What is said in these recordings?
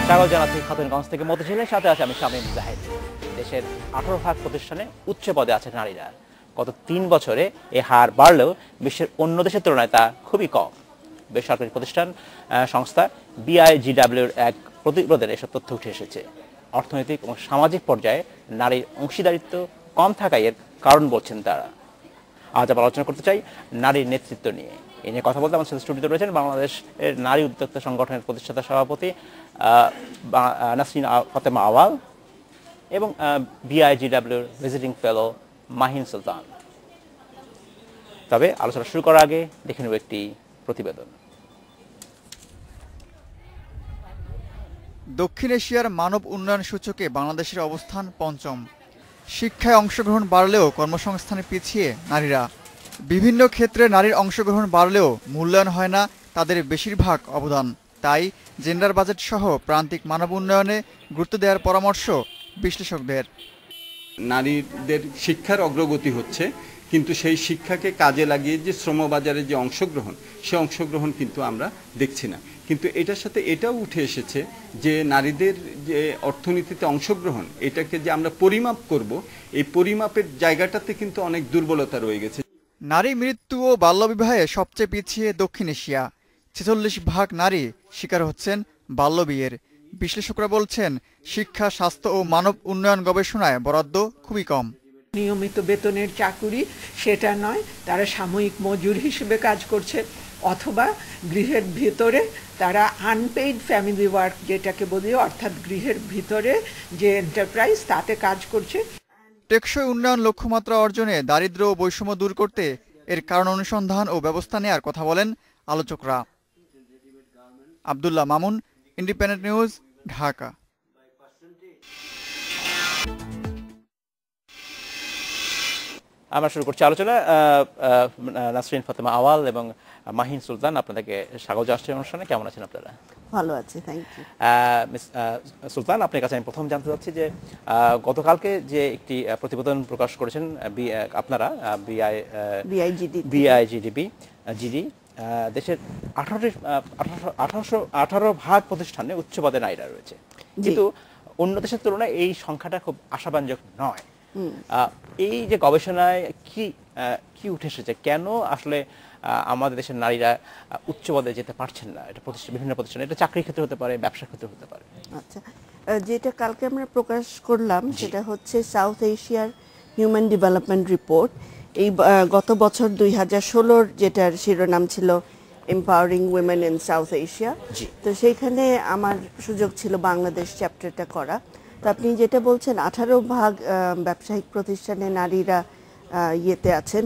স্বাগত জানাচ্ছি খাতুনগঞ্জ থেকে মতিঝিলের সাথে আছে আমি শামীম জাহিদ। দেশের 18% প্রতিষ্ঠানে উচ্চ পদে আছে নারীরা। গত 3 বছরে এ হার বাড়লেও বিশ্বের অন্য দেশের তুলনায় তা খুবই কম। বেসরকারি প্রতিষ্ঠান সংস্থা বিআইজিডব্লিউর এক প্রতিবেদনে এসব তথ্য উঠে এসেছে। অর্থনৈতিক এবং সামাজিক পর্যায়ে নারীর অংশীদারিত্ব কম থাকায় এর কারণ বলছেন তারা। আজ আমরা আলোচনা করতে চাই নারীর নেতৃত্ব নিয়ে। এই নিয়ে কথা বলতে আমার সাথে স্টুডিওতে রয়েছেন বাংলাদেশের নারী উদ্যোক্তা সংগঠনের প্রতিষ্ঠাতা সভাপতি নাসরিন ফাতেমা আওয়াল এবং বিআইজিডব্লিউর ভিজিটিং ফেলো মাহিন সুলতান। তবে আলোচনা শুরু করার আগে দেখে নেব একটি প্রতিবেদন। দক্ষিণ এশিয়ার মানব উন্নয়ন সূচকে বাংলাদেশের অবস্থান পঞ্চম। শিক্ষায় অংশগ্রহণ বাড়লেও কর্মসংস্থানে পিছিয়ে নারীরা। বিভিন্ন ক্ষেত্রে নারীর অংশগ্রহণ বাড়লেও মূল্যায়ন হয় না তাদের বেশিরভাগ অবদান। তাই জেন্ডার বাজেট সহ প্রান্তিক মানব উন্নয়নে গুরুত্ব দেওয়ার পরামর্শ বিশ্লেষকদের। নারীদের শিক্ষার অগ্রগতি হচ্ছে, কিন্তু সেই শিক্ষাকে কাজে লাগিয়ে যে শ্রমবাজারে যে অংশগ্রহণ, সে অংশগ্রহণ কিন্তু আমরা দেখছি না। কিন্তু এটার সাথে এটাও উঠে এসেছে যে নারীদের যে অর্থনীতিতে অংশগ্রহণ, এটাকে যে আমরা পরিমাপ করব, এই পরিমাপের জায়গাটাতে কিন্তু অনেক দুর্বলতা রয়ে গেছে। নারী মৃত্যু ও বাল্যবিবাহে সবচেয়ে পিছিয়ে দক্ষিণ এশিয়া। 46% নারী শিকার হচ্ছেন বাল্যবিয়ের। বিশ্লেষকরা বলছেন শিক্ষা, স্বাস্থ্য ও মানব উন্নয়ন গবেষণায় বরাদ্দ খুবই কম। নিয়মিত বেতনের চাকুরি সেটা নয়, তারা সাময়িক মজুর হিসেবে কাজ করছে, অথবা গৃহের ভিতরে তারা আনপেইড ফ্যামিলি ওয়ার্ক যেটাকে বলি, অর্থাৎ গৃহের ভিতরে যে এন্টারপ্রাইজ তাতে কাজ করছে। টেকসই উন্নয়ন লক্ষ্যমাত্রা অর্জনে দারিদ্র্য ও বৈষম্য দূর করতে এর কারণ অনুসন্ধান ও ব্যবস্থা নেয়ার কথা বলেন আলোচকরা। Abdullah Mamun, Independent News, Dhaka. আমরা শুরু করছি আলোচনা। নাসরিন ফাতেমা আওয়াল এবং মাহিন সুলতান, আপনাদেরকে স্বাগত জানাচ্ছি অনুষ্ঠানে। কেমন আছেন আপনারা? ভালো আছে, থ্যাংক ইউ। মিস সুলতান, আপনার কাছে আমি প্রথম জানতে চাচ্ছি যে গতকালকে যে একটি প্রতিবেদন প্রকাশ করেছেন আপনারা বিআইজিডিবি দেশের 18% প্রতিষ্ঠানে উচ্চ পদে নারীরা রয়েছে, কিন্তু অন্য দেশের তুলনায় এই সংখ্যাটা খুব আশাব্যঞ্জক নয়। এই যে গবেষণায় কি উঠে এসেছে, কেন আসলে আমাদের দেশের নারীরা উচ্চ পদে যেতে পারছেন না? এটা বিভিন্ন প্রতিষ্ঠানে, এটা চাকরির ক্ষেত্রে হতে পারে, ব্যবসার ক্ষেত্রে হতে পারে। আচ্ছা, যেটা কালকে আমরা প্রকাশ করলাম সেটা হচ্ছে সাউথ এশিয়ার হিউম্যান ডেভেলপমেন্ট রিপোর্ট। এই গত বছর 2016 যেটার শিরোনাম ছিল empowering women in south Asia. তো সেইখানে আমার সুযোগ ছিল বাংলাদেশ চ্যাপ্টারটা করা। তো আপনি যেটা বলছেন 18% ব্যবসায়িক প্রতিষ্ঠানে নারীরা ইয়েতে আছেন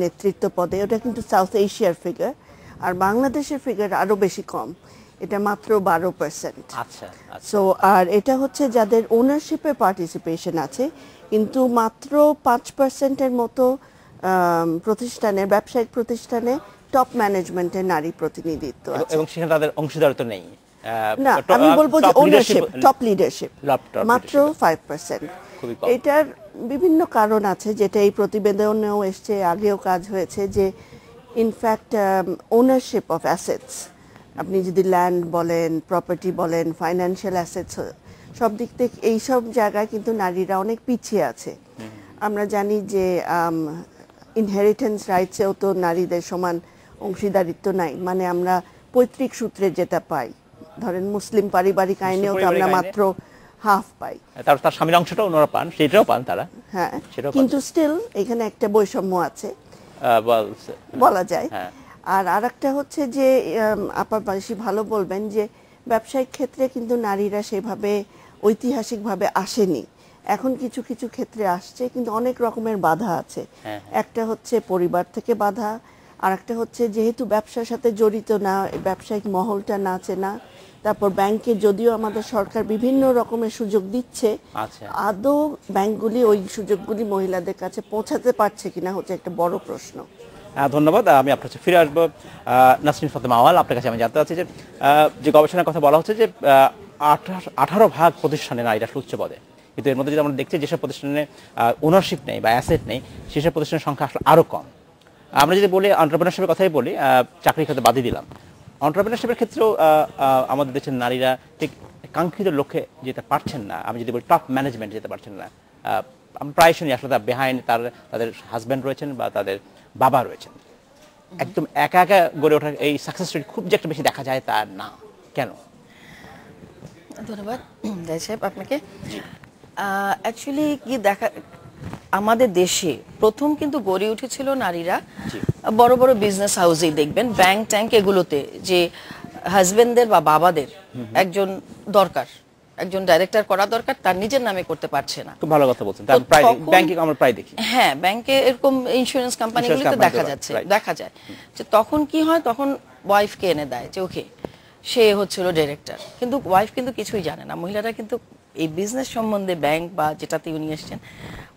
নেতৃত্ব পদে, ওটা কিন্তু সাউথ এশিয়ার ফিগার। আর বাংলাদেশের ফিগার আরও বেশি কম, এটা মাত্র 12%। আচ্ছা, সো আর এটা হচ্ছে যাদের ওনারশিপে পার্টিসিপেশন আছে, কিন্তু মাত্র 5%-এর মতো প্রতিষ্ঠানে, ব্যবসায়িক প্রতিষ্ঠানে টপ ম্যানেজমেন্টে নারী প্রতিনিধিত্ব আছে, এবং সেখানে তাদের অংশীদারিত্ব নেই। না, আমি বলবো যে ওনারশিপ, টপ লিডারশিপ মাত্র 5%। এটার বিভিন্ন কারণ আছে, যেটা এই প্রতিবেদনেও এসছে, আগেও কাজ হয়েছে, যে ইনফ্যাক্ট ওনারশিপ অফ অ্যাসেটস, আপনি যদি ল্যান্ড বলেন, প্রপার্টি বলেন, ফাইন্যান্সিয়াল অ্যাসেটস, সব দিক থেকে এইসব জায়গায় কিন্তু নারীরা অনেক পিছিয়ে আছে। আমরা জানি যে ইনহেরিটেন্স রাইটসেও তো নারীদের সমান অংশীদারিত্ব নাই, মানে আমরা পৈতৃক সূত্রে যেটা পাই, ধরেন মুসলিম পারিবারিক আইনেও তো আমরা মাত্র হাফ পাই, তার স্বামীর অংশটা ওনারা পান, সেটাও পান তারা। হ্যাঁ, কিন্তু স্টিল এখানে একটা বৈষম্য আছে বলা যায়। আর আরেকটা হচ্ছে যে আপা বেশি ভালো বলবেন, যে ব্যবসায়িক ক্ষেত্রে কিন্তু নারীরা সেভাবে ঐতিহাসিকভাবে আসেনি, এখন কিছু কিছু ক্ষেত্রে আসছে, কিন্তু অনেক রকমের বাধা আছে। একটা হচ্ছে পরিবার থেকে বাধা, আর একটা হচ্ছে যেহেতু ব্যবসার সাথে জড়িত না, ব্যবসায়িক মহলটা নাচে না। তারপর ব্যাংকে যদিও আমাদের সরকার বিভিন্ন রকমের সুযোগ দিচ্ছে, আদৌ ব্যাংকগুলি ওই সুযোগগুলি মহিলাদের কাছে পৌঁছাতে পারছে কিনা হচ্ছে একটা বড় প্রশ্ন। ধন্যবাদ। আমি আপনার কাছে ফিরে আসবো। নাসরিন ফাতেমা আওয়াল, আপনার কাছে আমি জানতে চাচ্ছি যে গবেষণার কথা বলা হচ্ছে যে 18% প্রতিষ্ঠানে নারীরা উচ্চ পদে, কিন্তু এর মধ্যে যদি আমরা দেখছি যেসব প্রতিষ্ঠানে ওনারশিপ নেই বা অ্যাসেট নেই, সেসব প্রতিষ্ঠানের সংখ্যা আসলে আরও কম। আমরা যদি বলি এন্টারপ্রেনারশিপের কথাই বলি, চাকরির ক্ষেত্রে বাদই দিলাম, এন্টারপ্রেনারশিপের ক্ষেত্রেও আমাদের দেশের নারীরা ঠিক কাঙ্ক্ষিত লক্ষ্যে যেতে পারছেন না, আমি যদি বলি টপ ম্যানেজমেন্ট যেতে পারছেন না, আমি প্রায় শুনি আসলে তার বিহাইন্ড তাদের হাজব্যান্ড রয়েছেন বা তাদের বাবা রয়েছেন। একদম একা একা গড়ে ওঠার এই সাকসেস রেট খুব যে একটা বেশি দেখা যায় তা না, কেন? ধন্যবাদ জাহিদ সাহেব আপনাকে। অ্যাকচুয়ালি কি দেখা, আমাদের দেশে প্রথম কিন্তু গড়ে উঠেছিল নারীরা বড় বড় বিজনেস হাউসেই, দেখবেন ব্যাংক ট্যাঙ্ক এগুলোতে, যে হাজবেন্ডদের বা বাবাদের একজন দরকার, একজন ডাইরেক্টর করা দরকার, তার নিজের নামে করতে পারছে না। খুব ভালো কথা বলছেন, প্রায় ব্যাংকে আমরা প্রায় দেখি। হ্যাঁ, ব্যাংকে এরকম ইন্স্যুরেন্স কোম্পানিগুলোতে দেখা যায় যে তখন কি হয়, তখন ওয়াইফকে এনে দেয় যে ওকে সে হচ্ছিল ডাইরেক্টর, কিন্তু ওয়াইফ কিন্তু কিছুই জানে না। মহিলারা কিন্তু এই বিজনেস সম্বন্ধে, ব্যাংক বা যেটাতে উনি এসছেন,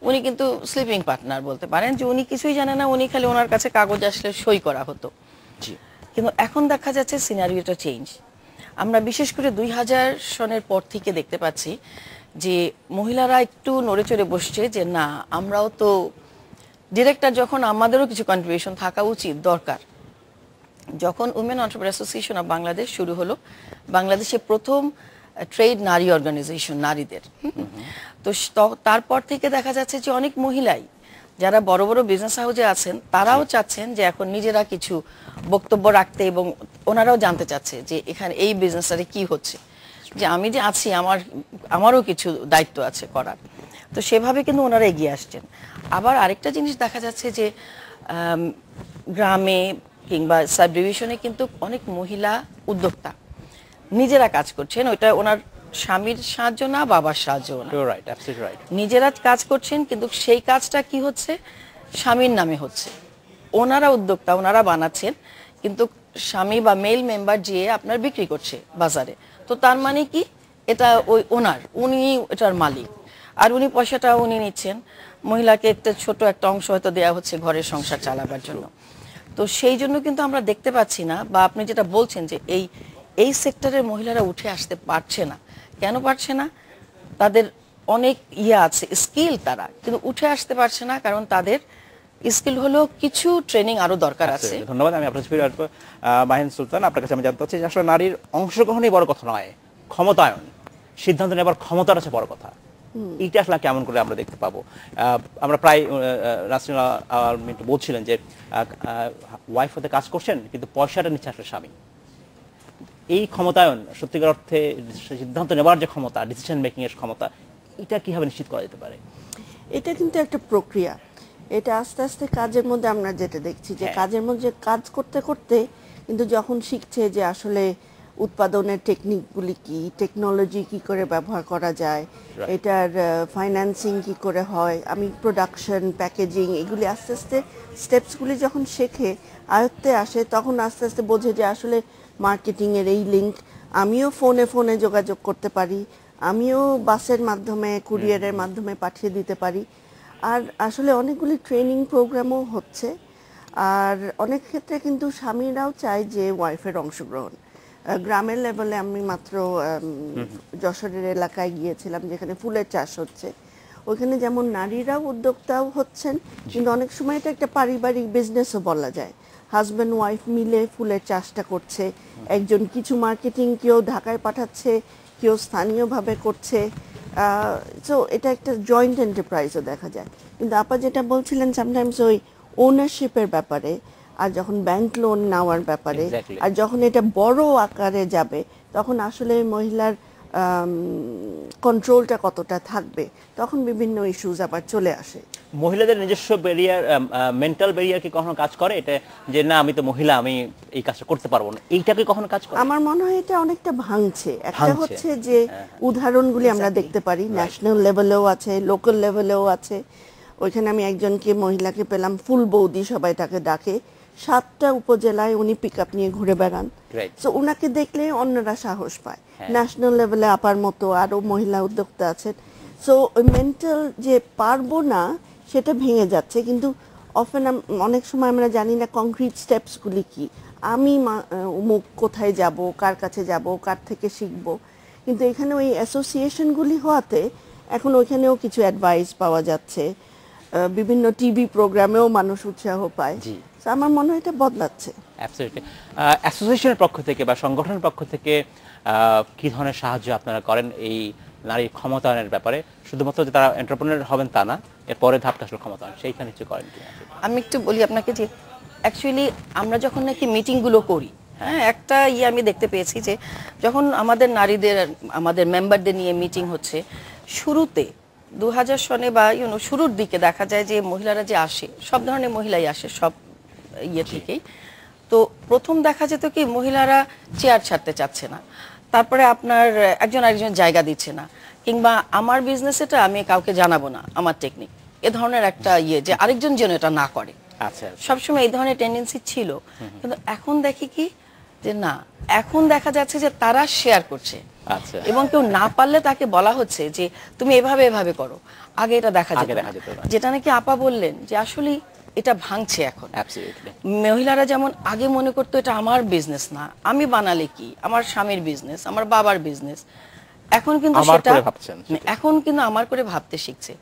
উনি কিন্তু স্লিপিং পার্টনার বলতে পারেন, যে উনি কিছুই জানে না, উনি খালি ওনার কাছে কাগজ আসলে সই করা হতো। কিন্তু এখন দেখা যাচ্ছে সিনারিওটা চেঞ্জ। আমরা বিশেষ করে 2000 সনের পর থেকে দেখতে পাচ্ছি যে মহিলারা একটু নড়ে চড়ে বসছে, যে না আমরাও তো ডিরেক্টর, যখন আমাদেরও কিছু কন্ট্রিবিউশন থাকা উচিত, দরকার। যখন women entrepreneur association of Bangladesh শুরু হলো, বাংলাদেশে প্রথম ট্রেড নারী অর্গানাইজেশন নারীদের, তো তারপর থেকে দেখা যাচ্ছে যে অনেক মহিলাই যারা বড় বড় বিজনেস হাউসে আছেন, তারাও চাচ্ছেন যে এখন নিজেরা কিছু বক্তব্য রাখতে, এবং ওনারাও জানতে চাচ্ছে যে এখানে এই বিজনেসটারে কি হচ্ছে, যে আমি যে আছি আমারও কিছু দায়িত্ব আছে করার। তো সেভাবে কিন্তু ওনারা এগিয়ে আসছেন। আবার আরেকটা জিনিস দেখা যাচ্ছে যে গ্রামে কিংবা সাব ডিভিশনে কিন্তু অনেক মহিলা উদ্যোক্তা নিজেরা কাজ করছেন, ওইটা ওনার স্বামীর সাহায্য না, বাবার সাহায্য না, নিজেরা কাজ করছেন, কিন্তু সেই কাজটা কি হচ্ছে, স্বামীর নামে হচ্ছে। ওনারা উদ্যোক্তা, ওনারা বানাচ্ছেন, কিন্তু স্বামী বা মেল মেম্বার যেয়ে আপনার বিক্রি করছে বাজারে। তো তার মানে কি, এটা ওই উনি এটার মালিক, আর উনি পয়সাটা উনি নিচ্ছেন, মহিলাকে একটা ছোট একটা অংশ হয়তো দেওয়া হচ্ছে ঘরের সংসার চালাবার জন্য। তো সেই জন্য কিন্তু আমরা দেখতে পাচ্ছি না, বা আপনি যেটা বলছেন যে এই সেক্টরের মহিলারা উঠে আসতে পারছে না। কেন পারছে না? তাদের অনেক আছে, স্কিল, তারা কিন্তু উঠে আসতে পারছে না, কারণ তাদের স্কিল হলো কিছু ট্রেনিং আরো দরকার আছে। ধন্যবাদ। আমি আপনার ফিরে আসবো। মাহিন সুলতান, আপনার কাছে আমি জানতে চাচ্ছি, আসলে নারীর অংশগ্রহণই বড় কথা নয়, ক্ষমতায়ন, সিদ্ধান্ত নেবার ক্ষমতার হচ্ছে বড় কথা। এইটা আসলে কেমন করে আমরা দেখতে পাবো? আমরা প্রায় রাসমিনা মিন্টু বলছিলেন যে ওয়াইফ হতে কাজ করছেন, কিন্তু পয়সাটা নিচ্ছে আসলে স্বামী। এই ক্ষমতায়ন, সত্যিকার অর্থে সিদ্ধান্ত নেবার যে ক্ষমতা, ডিসিশন মেকিং এর ক্ষমতা, এটা কিভাবে নিশ্চিত করা যেতে পারে? এটা কিন্তু একটা প্রক্রিয়া। এটা আস্তে আস্তে কাজের মধ্যে আমরা যেটা দেখছি, যে কাজের মধ্যে কাজ করতে করতে কিন্তু যখন শিখছে যে আসলে উৎপাদনের টেকনিকগুলি কি, টেকনোলজি কি করে ব্যবহার করা যায়, এটার ফাইন্যান্সিং কি করে হয়, আমি প্রোডাকশন, প্যাকেজিং, এগুলি আস্তে আস্তে স্টেপসগুলি যখন শেখে, আয়ত্তে আসে, তখন আস্তে আস্তে বোঝে যে আসলে মার্কেটিংয়ের এই লিঙ্ক, আমিও ফোনে যোগাযোগ করতে পারি, আমিও বাসের মাধ্যমে, কুরিয়ারের মাধ্যমে পাঠিয়ে দিতে পারি। আর আসলে অনেকগুলি ট্রেনিং প্রোগ্রামও হচ্ছে। আর অনেক ক্ষেত্রে কিন্তু স্বামীরাও চায় যে ওয়াইফের অংশগ্রহণ। গ্রামের লেভেলে আমি মাত্র যশোরের এলাকায় গিয়েছিলাম, যেখানে ফুলের চাষ হচ্ছে। ওইখানে যেমন নারীরাও উদ্যোক্তাও হচ্ছেন, কিন্তু অনেক সময় এটা একটা পারিবারিক বিজনেসও বলা যায়। হাজব্যান্ড ওয়াইফ মিলে ফুলের চাষটা করছে, একজন কিছু মার্কেটিং, কেউ ঢাকায় পাঠাচ্ছে, কেউ স্থানীয়ভাবে করছে। সো এটা একটা জয়েন্ট এন্টারপ্রাইজও দেখা যায়। কিন্তু আপা যেটা বলছিলেন, সামটাইমস ওই ওনারশিপের ব্যাপারে, আর যখন ব্যাংক লোন নেওয়ার ব্যাপারে, আর যখন এটা বড় আকারে যাবে, তখন আসলে মহিলার কন্ট্রোলটা কতটা থাকবে, তখন বিভিন্ন ইস্যুজ আবার চলে আসে। মহিলাদের নিজস্ব ব্যারিয়ার, মেন্টাল ব্যারিয়ার কি কখনো কাজ করে, এটা যে না আমি তো মহিলা, আমি এই কাজটা করতে পারবো না, এইটাকে কখনো কাজ করে? আমার মনে হয় এটা অনেকটা ভাঙছে। একটা হচ্ছে যে উদাহরণগুলি আমরা দেখতে পারি, ন্যাশনাল লেভেলেও আছে, লোকাল লেভেলেও আছে। ওইখানে আমি একজনকে, মহিলাকে পেলাম, ফুল বৌদি সবাই তাকে ডাকে, 7টা উপজেলায় উনি পিক আপ নিয়ে ঘুরে বেড়ান। সো ওনাকে দেখলে অন্যরা সাহস পায়। ন্যাশনাল লেভেলে আপার মতো আরো মহিলা উদ্যোক্তা আছেন। সো ওই মেন্টাল যে পারবো না, সেটা ভেঙে যাচ্ছে। কিন্তু অনেক সময় আমরা জানি না কংক্রিট স্টেপসগুলি কি, আমি অমুক কোথায় যাব, কার কাছে যাব, কার থেকে শিখব। কিন্তু এখানে ওই অ্যাসোসিয়েশনগুলি হওয়াতে এখন ওইখানেও কিছু অ্যাডভাইস পাওয়া যাচ্ছে। বিভিন্ন টিভি প্রোগ্রামেও মানুষ উৎসাহ পায়। আমার মনে হয় এটা বদলাচ্ছে। অ্যাবসলিউটলি। অ্যাসোসিয়েশনের পক্ষ থেকে বা সংগঠনের পক্ষ থেকে কি ধরনের সাহায্য আপনারা করেন এই নারীর ক্ষমতায়নের ব্যাপারে? শুধুমাত্র যে তারা এন্টারপ্রেনার হবেন তা না, এরপরে ধাপটা আসলে ক্ষমতায়ন, সেইখানে কিছু করেন কিনা? আমি একটু বলি আপনাকে যে অ্যাকচুয়ালি আমরা যখন নাকি মিটিংগুলো করি, হ্যাঁ, একটা আমি দেখতে পেয়েছি যে যখন আমাদের নারীদের আমাদের মেম্বারদের নিয়ে মিটিং হচ্ছে, শুরুতে 2000 সনে বা শুরুর দিকে দেখা যায় যে মহিলারা যে আসে, সব ধরনের মহিলাই আসে সব থেকেই। তো প্রথম দেখা যেত কি মহিলারা চেয়ার ছাড়তে চাচ্ছে না, তারপরে আপনার একজন আরেকজন জায়গা দিচ্ছে না, কিংবা আমার বিজনেস এটা আমি কাউকে জানাবো না আমার টেকনিক, এ ধরনের একটা যে আরেকজন যেন এটা না করে। আচ্ছা, সবসময় এই ধরনের টেন্ডেন্সি ছিল, কিন্তু এখন দেখি কি যে না, এখন দেখা যাচ্ছে যে তারা শেয়ার করছে। আচ্ছা। এবং কেউ না পারলে তাকে বলা হচ্ছে যে তুমি এভাবে এভাবে করো, আগে এটা দেখা যেত না। যেটা নাকি আপা বললেন যে আসলে এটা ভাঙছে এখন। মহিলারা যেমন আগে মনে করতো এটা আমার বিজনেস না, আমি বানালে কি, আমার স্বামীর বিজনেস, আমার বাবার বিজনেস, এখন কিন্তু সেটা এখন কিন্তু আমার করে ভাবতে শিখছে।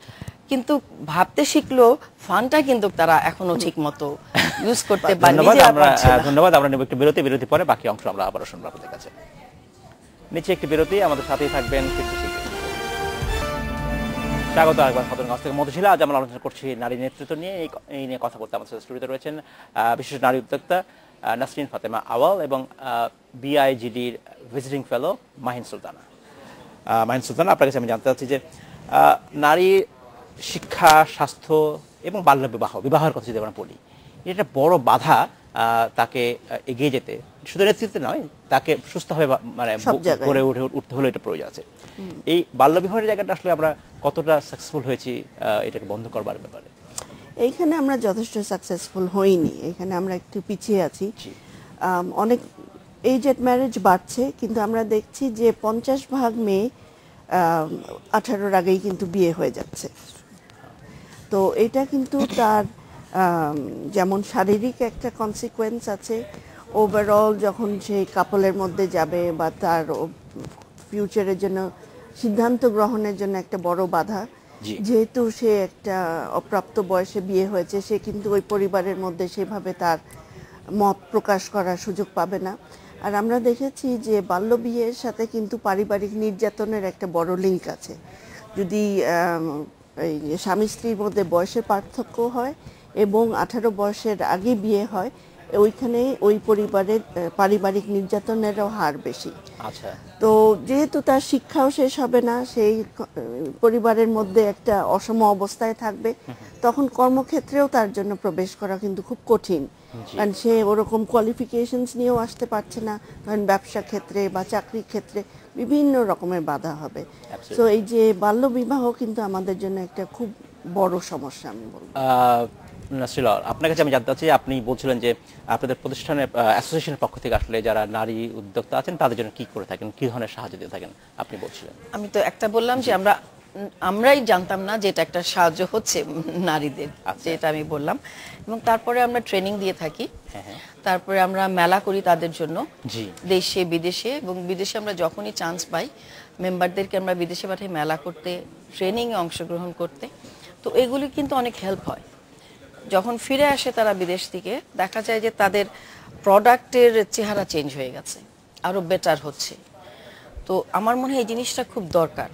কিন্তু ভাবতে শিখলো ফান্ডটা কিন্তু তারা এখনো ঠিক মতো ইউজ করতে পারেনি। ধন্যবাদ। আমরা নেব একটু বিরতি, বিরতি পরে বাকি অংশ আমরা আবারও শুনবো আপনাদের কাছে। নিচে একটি বিরতি, আমাদের সাথেই থাকবেন। স্বাগত একবার খতনের কাছ থেকে মধুশিলা। আজ আমরা আলোচনা করছি নারী নেতৃত্ব নিয়ে। এই নিয়ে কথা বলতে আমাদের স্টুডিওতে রয়েছেন বিশেষ নারী উদ্যোক্তা নাসরিন ফাতেমা আওয়াল এবং বিআইজিডির ভিজিটিং ফেলো মাহিন সুলতানা। মাহিন সুলতানা, আপনার কাছে আমি জানতে চাচ্ছি যে নারী শিক্ষা, স্বাস্থ্য এবং বাল্যবিবাহ, বিবাহের কথা যদি আমরা বলি, এটা বড় বাধা তাকে এগিয়ে যেতে, শুধু নেতৃত্বে নয়, তাকে সুস্থভাবে মানে গড়ে উঠতে হলে এটা প্রয়োজন আছে। এই বাল্যবিবাহের জায়গাটা আসলে আমরা কতটা সাকসেসফুল হয়েছি এটাকে বন্ধ করবার ব্যাপারে? এইখানে আমরা যথেষ্ট সাকসেসফুল হইনি, এখানে আমরা একটু পিছিয়ে আছি। অনেক এজ এট ম্যারেজ বাড়ছে, কিন্তু আমরা দেখছি যে 50% মেয়ে 18-র আগেই কিন্তু বিয়ে হয়ে যাচ্ছে। তো এটা কিন্তু তার যেমন শারীরিক একটা কনসিকুয়েন্স আছে, ওভারঅল যখন সেই কাপলের মধ্যে যাবে বা তার ফিউচারের জন্য সিদ্ধান্ত গ্রহণের জন্য একটা বড় বাধা। যেহেতু সে একটা অপ্রাপ্ত বয়সে বিয়ে হয়েছে, সে কিন্তু ওই পরিবারের মধ্যে সেভাবে তার মত প্রকাশ করার সুযোগ পাবে না। আর আমরা দেখেছি যে বাল্য বিয়ের সাথে কিন্তু পারিবারিক নির্যাতনের একটা বড় লিঙ্ক আছে। যদি এই স্বামী স্ত্রীর মধ্যে বয়সের পার্থক্য হয় এবং 18 বয়সের আগে বিয়ে হয়, ওইখানে ওই পরিবারের পারিবারিক নির্যাতনেরও হার বেশি। আচ্ছা। তো যেহেতু তার শিক্ষাও শেষ হবে না, সেই পরিবারের মধ্যে একটা অসম অবস্থায় থাকবে, তখন কর্মক্ষেত্রেও তার জন্য প্রবেশ করা কিন্তু খুব কঠিন, কারণ সে ওরকম কোয়ালিফিকেশনস নিয়েও আসতে পারছে না। কারণ ব্যবসা ক্ষেত্রে বা চাকরির ক্ষেত্রে বিভিন্ন রকমের বাধা হবে। তো এই যে বাল্য বিবাহ কিন্তু আমাদের জন্য একটা খুব বড় সমস্যা আমি বলবো। নাসরিন, আপনার কাছে আমি জানতে চাচ্ছি, আপনি বলছিলেন যে আপনাদের প্রতিষ্ঠানের অ্যাসোসিয়েশনের পক্ষ থেকে আসলে যারা নারী উদ্যোক্তা আছেন তাদের জন্য কি করে থাকেন, কি ধরনের সাহায্য দিয়ে থাকেন আপনি বলছিলেন? আমি তো একটা বললাম যে আমরাই জানতাম না যে এটা একটা সাহায্য হচ্ছে নারীদের, যেটা আমি বললাম, এবং তারপরে আমরা ট্রেনিং দিয়ে থাকি। তারপরে আমরা মেলা করি তাদের জন্য দেশে বিদেশে, এবং বিদেশে আমরা যখনই চান্স পাই মেম্বারদেরকে আমরা বিদেশে পাঠাই মেলা করতে, ট্রেনিংয়ে অংশগ্রহণ করতে। তো এগুলি কিন্তু অনেক হেল্প হয়। যখন ফিরে আসে তারা বিদেশ থেকে, দেখা যায় যে তাদের প্রোডাক্টের চেহারা চেঞ্জ হয়ে গেছে, আরও বেটার হচ্ছে। তো আমার মনে হয় এই জিনিসটা খুব দরকার।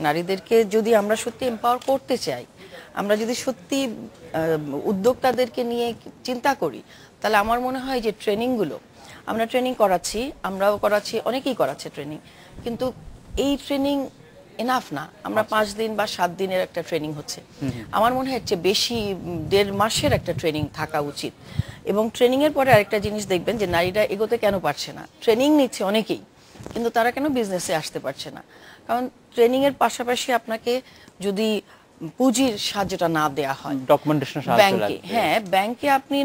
নারীদেরকে যদি আমরা সত্যি এম্পাওয়ার করতে চাই, আমরা যদি সত্যি উদ্যোক্তাদেরকে নিয়ে চিন্তা করি, তাহলে আমার মনে হয় যে ট্রেনিংগুলো আমরা ট্রেনিং করাচ্ছি, আমরাও করাচ্ছি, অনেকেই করাচ্ছে ট্রেনিং, কিন্তু এই ট্রেনিং এনাফ না। আমরা 5 দিন বা 7 দিনের একটা ট্রেনিং হচ্ছে, আমার মনে হয় যে বেশি 1.5 মাসের একটা ট্রেনিং থাকা উচিত। এবং ট্রেনিংয়ের পরে আরেকটা জিনিস দেখবেন যে নারীরা এগোতে কেন পারছে না, ট্রেনিং নিচ্ছে অনেকেই, কিন্তু তারা কেন বিজনেসে আসতে পারছে না? কারণ ট্রেনিংয়ের পাশাপাশি আপনাকে যদি পুঁজির সাহায্যটা না দেওয়া হয়, ডকুমেন্টেশন ব্যাংকে, হ্যাঁ ব্যাংকে আপনি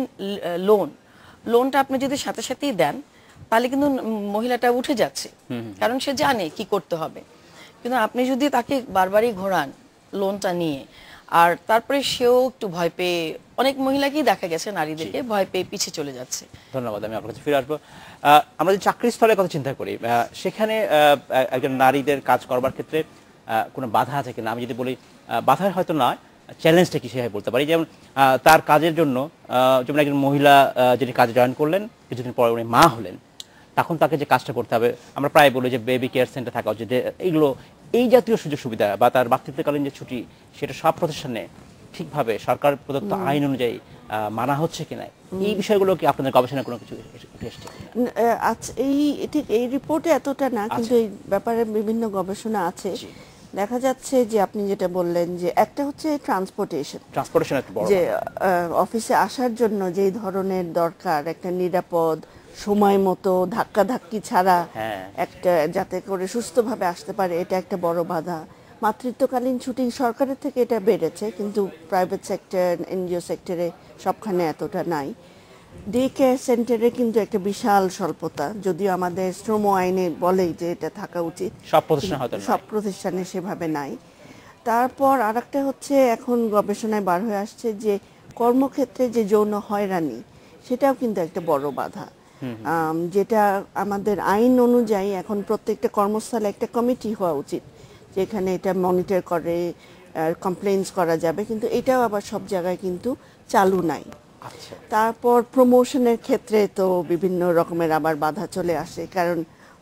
লোনটা আপনি যদি সাথে সাথেই দেন, তাহলে কিন্তু মহিলাটা উঠে যাচ্ছে, কারণ সে জানে কি করতে হবে। কিন্তু আপনি যদি তাকে বারবারই ঘোরান লোনটা নিয়ে, আর তারপরে সেও একটু ভয় পেয়ে, অনেক মহিলাকেই দেখা গেছে নারীদেরকে ভয় পেয়ে পিছিয়ে চলে যাচ্ছে। ধন্যবাদ। আমি আপনার কাছে ফিরে আসবো। আমরা যে চাকরি স্থলের কথা চিন্তা করি, সেখানে একজন নারীদের কাজ করবার ক্ষেত্রে কোনো বাধা আছে কিনা? আমি যদি বলি বাধা হয়তো নয়, চ্যালেঞ্জটা কি সেভাবে বলতে পারি। যেমন তার কাজের জন্য যেমন একজন মহিলা যিনি কাজে জয়েন করলেন, কিছুদিন পরে উনি মা হলেন, তখন তাকে যে কাজটা করতে হবে, আমরা প্রায় বলি যে বেবি কেয়ার সেন্টার থাকা উচিত, এইগুলো এই জাতীয় সুযোগ সুবিধা বা তার মাতৃত্বকালীন যে ছুটি, সেটা সব প্রতিষ্ঠানে ঠিকভাবে সরকার প্রদত্ত আইন অনুযায়ী মানা হচ্ছে কিনা, এই বিষয়গুলো কি আপনাদের গবেষণায় কোনো কিছু এসেছে? আচ্ছা, ঠিক এই রিপোর্টে এতটা না, কিন্তু এই ব্যাপারে বিভিন্ন গবেষণা আছে। দেখা যাচ্ছে যে আপনি যেটা বললেন যে একটা হচ্ছে ট্রান্সপোর্টেশন একটা বড়, যে অফিসে আসার জন্য যেই ধরনের দরকার একটা নিরাপদ সময় মতো ধাক্কাধাক্কি ছাড়া একটা যাতে করে সুস্থভাবে আসতে পারে, এটা একটা বড় বাধা। মাতৃত্বকালীন ছুটি সরকারের থেকে এটা বেড়েছে, কিন্তু প্রাইভেট সেক্টর, এনজিও সেক্টরে সবখানে এতটা নাই। ডে কেয়ার সেন্টারে কিন্তু একটা বিশাল স্বল্পতা, যদিও আমাদের শ্রম আইনে বলেই যে এটা থাকা উচিত, সব প্রতিষ্ঠানে সেভাবে নাই। তারপর আরেকটা হচ্ছে এখন গবেষণায় বার হয়ে আসছে যে কর্মক্ষেত্রে যে যৌন হয়রানি, সেটাও কিন্তু একটা বড় বাধা, যেটা আমাদের আইন অনুযায়ী এখন প্রত্যেকটা কর্মস্থলে একটা কমিটি হওয়া উচিত, যেখানে এটা মনিটর করে কমপ্লেইন্স করা যাবে, কিন্তু এটাও আবার সব জায়গায় কিন্তু চালু নাই। তারপর প্রমোশনের ক্ষেত্রে তো বিভিন্ন রকমের আবার বাধা চলে আসে, কারণ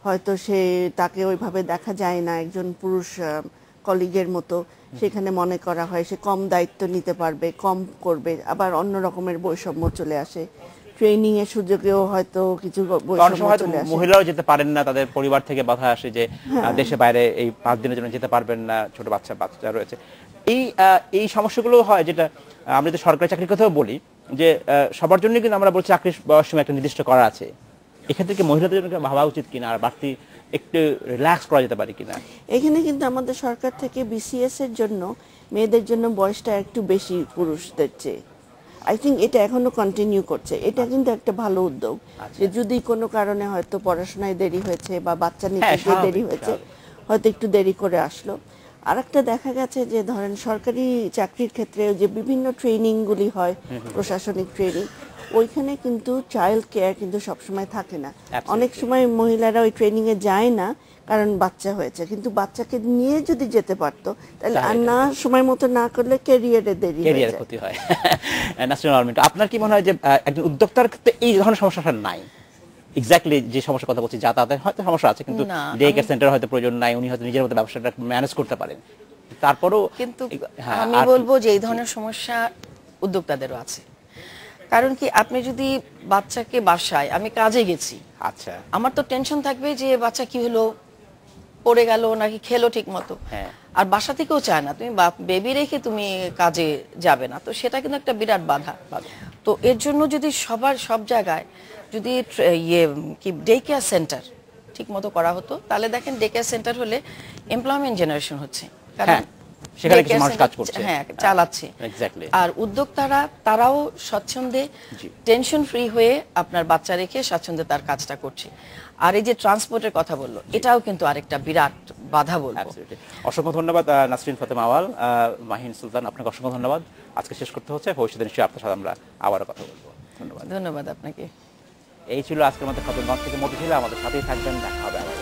হয়তো তাকে ওইভাবে দেখা যায় না একজন পুরুষ কলিগের মতো, সেখানে মনে করা হয় সে কম দায়িত্ব নিতে পারবে, কম করবে, আবার অন্য রকমের বৈষম্য চলে আসে। ট্রেনিং এর সুযোগেও হয়তো কিছু বৈষম্য চলে আসে। মহিলাও যেতে পারেন না, তাদের পরিবার থেকে বাধা আসে যে দেশে বাইরে এই 5 দিনের জন্য যেতে পারবেন না, ছোট বাচ্চা রয়েছে। এই সমস্যাগুলো হয়, যেটা আমরা তো সরকারি চাকরির কথাও বলি যে সবার জন্য কিন্তু আমরা বলছি চাকরির বয়স সময় একটা নির্দিষ্ট করা আছে, এক্ষেত্রে কি মহিলাদের জন্য ভাবা উচিত কিনা, আর বাড়তি একটু রিল্যাক্স করা যেতে পারে কিনা? এখানে কিন্তু আমাদের সরকার থেকে বিসিএস এর জন্য মেয়েদের জন্য বয়সটা একটু বেশি পুরুষদের চেয়ে, আই থিঙ্ক এটা এখনো কন্টিনিউ করছে। এটা কিন্তু একটা ভালো উদ্যোগ, যে যদি কোনো কারণে হয়তো পড়াশোনায় দেরি হয়েছে বা বাচ্চা নিতে দেরি হয়েছে, হয়তো একটু দেরি করে আসলো। আরেকটা দেখা গেছে যে ধরেন সরকারি চাকরির ক্ষেত্রে যে বিভিন্ন ট্রেনিংগুলি হয়, প্রশাসনিক ট্রেনিং, ওইখানে কিন্তু চাইল্ড কেয়ার কিন্তু সবসময় থাকে না। অনেক সময় মহিলারা ওই ট্রেনিং এ যায় না কারণ বাচ্চা হয়েছে, কিন্তু বাচ্চাকে নিয়ে যদি যেতে পারতো তাহলে আর না সময় মতো না করলে ক্যারিয়ারে দেরি হয়ে যায়, ক্ষতি হয়। নাসরিন আলম, আপনার কি মনে হয় যে একজন উদ্যোক্তার ক্ষেত্রে এই ধরনের সমস্যাটা নাই? এক্স্যাক্টলি যে সমস্যার কথা বলছি, যাতায়াতের হয়তো সমস্যা আছে, কিন্তু ডে কেয়ার সেন্টার হয়তো প্রয়োজন নাই, উনি হয়তো নিজের মতো ব্যবসাটা ম্যানেজ করতে পারেন। তারপরও কিন্তু আমি বলবো যে এই ধরনের সমস্যা উদ্যোক্তাদেরও আছে। কারণ কি, আপনি যদি বাচ্চাকে বাসায়, আমি কাজে গেছি, আচ্ছা, আমার তো টেনশন থাকবে যে বাচ্চা কি হলো, পড়ে গেল নাকি খেলো ঠিক মতো, আর বাসা থেকেও চায় না তুমি বেবি রেখে তুমি কাজে যাবে না, তো সেটা কিন্তু একটা বিরাট বাধা। তো এর জন্য যদি সব জায়গায় যদি ডে কেয়ার সেন্টার ঠিক মতো করা হতো, তাহলে দেখেন ডে কেয়ার সেন্টার হলে এমপ্লয়মেন্ট জেনারেশন হচ্ছে, কারণ সেখানে কিছু মানুষ কাজ করছে, চালাচ্ছে। আর উদ্যোক্তারা তারাও স্বচ্ছন্দে টেনশন ফ্রি হয়ে আপনার বাচ্চা রেখে স্বচ্ছন্দে তার কাজটা করছে। আর এই যে ট্রান্সপোর্টের কথা বললো, এটাও কিন্তু আরেকটা বিরাট বাধা বলবো। অসংখ্য ধন্যবাদ নাসরিন ফাতেমা আওয়াল, মাহিন সুলতান, আপনাকে অসংখ্য ধন্যবাদ। আজকে শেষ করতে হচ্ছে, ভবিষ্যতে নিশ্চয়ই আপনার সাথে আমরা আবারও কথা বলবো। ধন্যবাদ। ধন্যবাদ আপনাকে। এই ছিল আজকের মতো খবর থেকে মধ্যে ছিল, আমাদের সাথেই থাকবেন, দেখা হবে আবার।